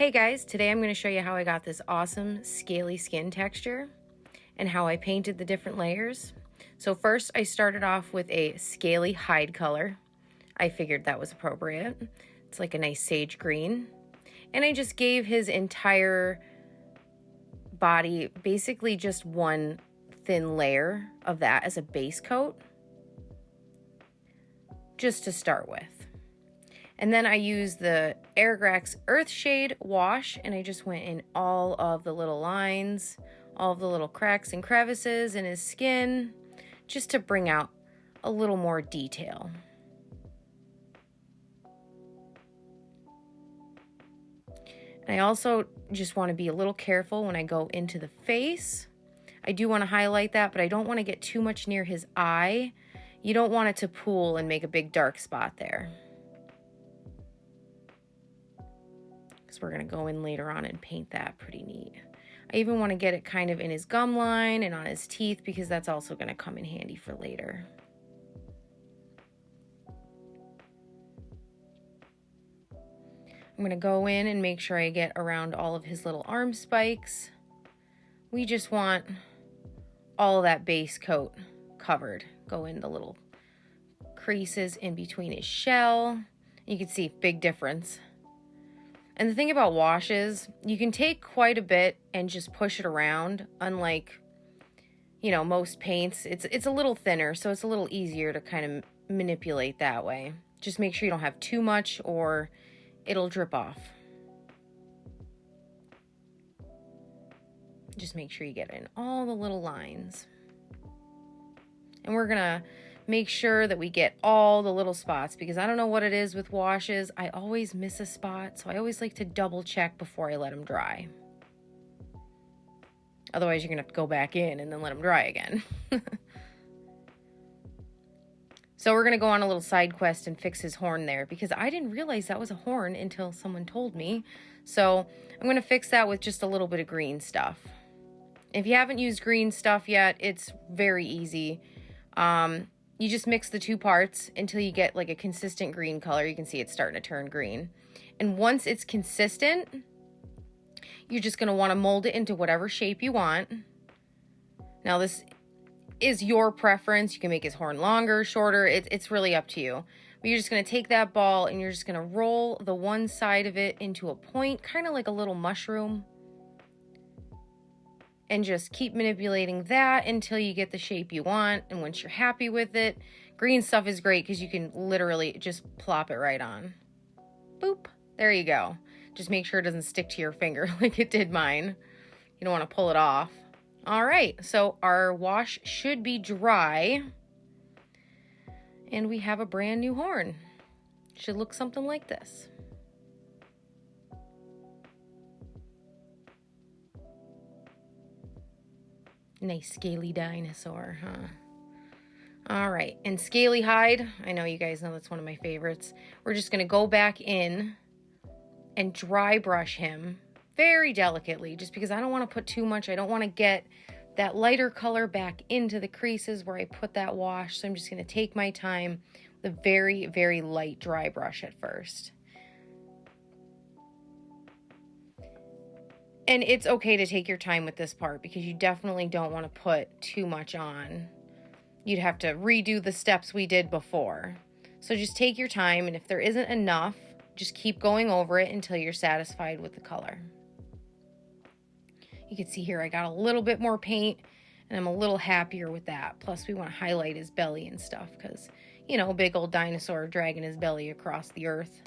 Hey guys, today I'm going to show you how I got this awesome scaly skin texture and how I painted the different layers. So first I started off with a scaly hide color. I figured that was appropriate. It's like a nice sage green. And I just gave his entire body basically just one thin layer of that as a base coat, just to start with. And then I used the Airgrax Earthshade wash, and I just went in all of the little lines, all of the little cracks and crevices in his skin, just to bring out a little more detail. And I also just want to be a little careful when I go into the face. I do want to highlight that, but I don't want to get too much near his eye. You don't want it to pool and make a big dark spot there. We're going to go in later on and paint that pretty neat. I even want to get it kind of in his gum line and on his teeth because that's also going to come in handy for later. I'm going to go in and make sure I get around all of his little arm spikes. We just want all of that base coat covered. Go in the little creases in between his shell. You can see big difference. And the thing about washes, you can take quite a bit and just push it around. Unlike, most paints, it's a little thinner, so it's a little easier to kind of manipulate that way. Just make sure you don't have too much or it'll drip off. Just make sure you get in all the little lines. And we're gonna make sure that we get all the little spots because I don't know what it is with washes. I always miss a spot, so I always like to double check before I let them dry. Otherwise, you're gonna have to go back in and then let them dry again. So we're gonna go on a little side quest and fix his horn there because I didn't realize that was a horn until someone told me. So I'm gonna fix that with just a little bit of green stuff. If you haven't used green stuff yet, it's very easy. You just mix the two parts until you get like a consistent green color. You can see it's starting to turn green. And once it's consistent, you're just going to want to mold it into whatever shape you want. Now this is your preference. You can make his horn longer, shorter. It's really up to you. But you're just going to take that ball and you're just going to roll the one side of it into a point, kind of like a little mushroom. And just keep manipulating that until you get the shape you want. And once you're happy with it, green stuff is great because you can literally just plop it right on. Boop. There you go. Just make sure it doesn't stick to your finger like it did mine. You don't want to pull it off. All right. So our wash should be dry. And we have a brand new horn. Should look something like this. Nice scaly dinosaur, huh? All right, and scaly hide. I know you guys know that's one of my favorites. We're just gonna go back in and dry brush him very delicately, just because I don't wanna put too much. I don't wanna get that lighter color back into the creases where I put that wash. So I'm just gonna take my time with a very, very light dry brush at first. And it's okay to take your time with this part because you definitely don't want to put too much on. You'd have to redo the steps we did before. So just take your time, and if there isn't enough, just keep going over it until you're satisfied with the color. You can see here I got a little bit more paint, and I'm a little happier with that. Plus, we want to highlight his belly and stuff because, big old dinosaur dragging his belly across the earth.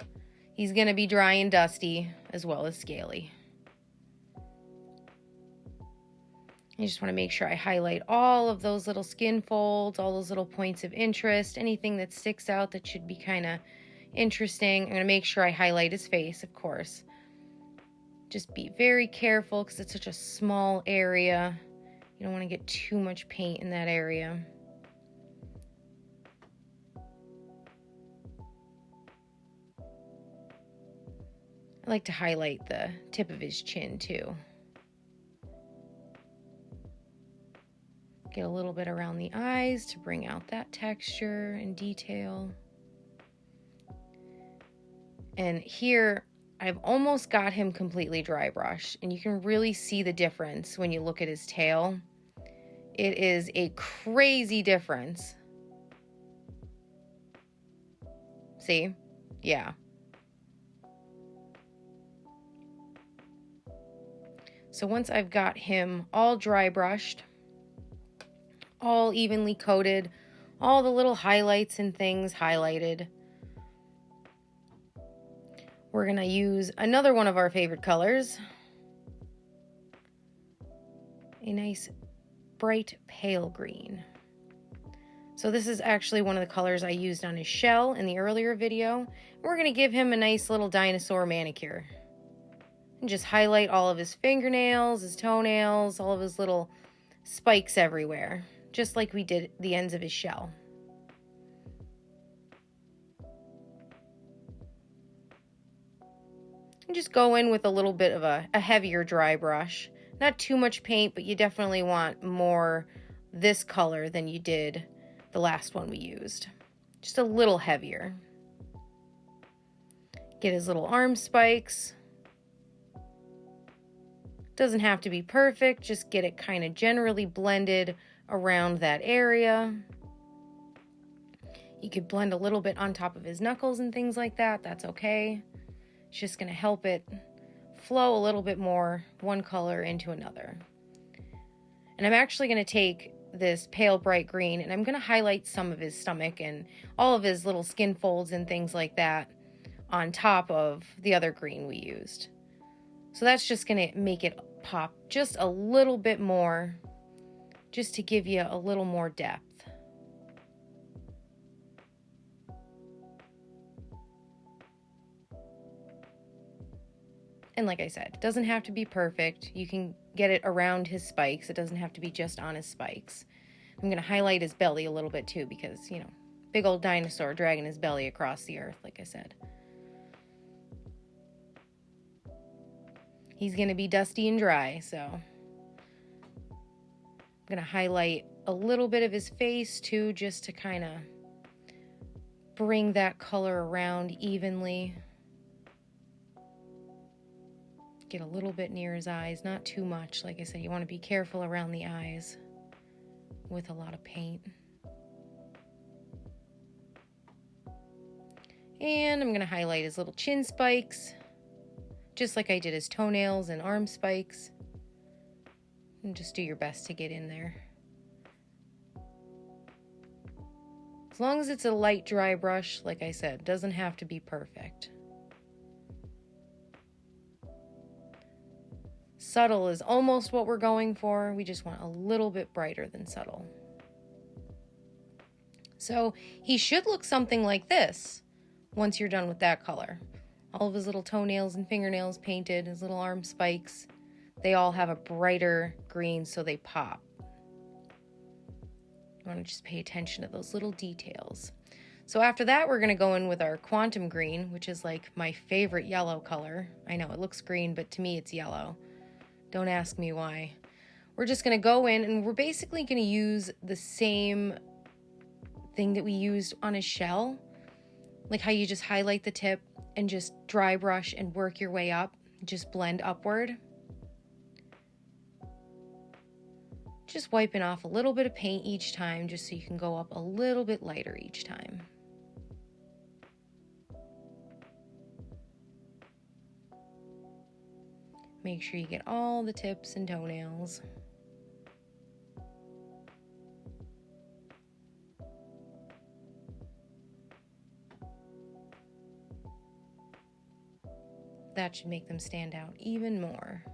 He's going to be dry and dusty as well as scaly. I just want to make sure I highlight all of those little skin folds, all those little points of interest, anything that sticks out that should be kind of interesting. I'm going to make sure I highlight his face, of course. Just be very careful because it's such a small area. You don't want to get too much paint in that area. I like to highlight the tip of his chin too. Get a little bit around the eyes to bring out that texture and detail. And here I've almost got him completely dry brushed, and you can really see the difference when you look at his tail. It is a crazy difference. See? Yeah. So once I've got him all dry brushed, all evenly coated, all the little highlights and things highlighted, we're going to use another one of our favorite colors, a nice bright pale green. So this is actually one of the colors I used on his shell in the earlier video. We're going to give him a nice little dinosaur manicure. And just highlight all of his fingernails, his toenails, all of his little spikes everywhere, just like we did the ends of his shell. And just go in with a little bit of a heavier dry brush. Not too much paint, but you definitely want more this color than you did the last one we used. Just a little heavier. Get his little arm spikes. Doesn't have to be perfect, just get it kind of generally blended around that area. You could blend a little bit on top of his knuckles and things like that. That's okay. It's just going to help it flow a little bit more one color into another. And I'm actually going to take this pale bright green and I'm going to highlight some of his stomach and all of his little skin folds and things like that on top of the other green we used. So that's just going to make it pop just a little bit more, just to give you a little more depth. And like I said, it doesn't have to be perfect. You can get it around his spikes. It doesn't have to be just on his spikes. I'm going to highlight his belly a little bit too because, you know, big old dinosaur dragging his belly across the earth, like I said. He's going to be dusty and dry, so I'm going to highlight a little bit of his face too, just to kind of bring that color around evenly. Get a little bit near his eyes, not too much. Like I said, you want to be careful around the eyes with a lot of paint. And I'm going to highlight his little chin spikes, just like I did his toenails and arm spikes. And just do your best to get in there. As long as it's a light dry brush, like I said, it doesn't have to be perfect. Subtle is almost what we're going for. We just want a little bit brighter than subtle. So he should look something like this once you're done with that color. All of his little toenails and fingernails painted, his little arm spikes, they all have a brighter green so they pop. You want to just pay attention to those little details. So after that, we're going to go in with our quantum green, which is like my favorite yellow color. I know it looks green, but to me it's yellow. Don't ask me why. We're just going to go in and we're basically going to use the same thing that we used on his shell. Like how you just highlight the tip and just dry brush and work your way up. Just blend upward. Just wiping off a little bit of paint each time just so you can go up a little bit lighter each time. Make sure you get all the tips and toenails. That should make them stand out even more.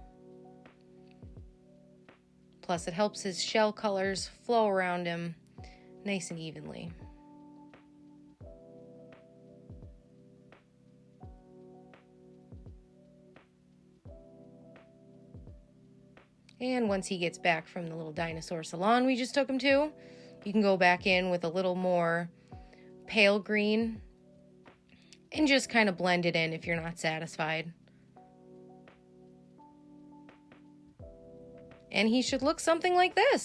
Plus, it helps his shell colors flow around him nice and evenly. And once he gets back from the little dinosaur salon we just took him to, you can go back in with a little more pale green and just kind of blend it in if you're not satisfied. And he should look something like this.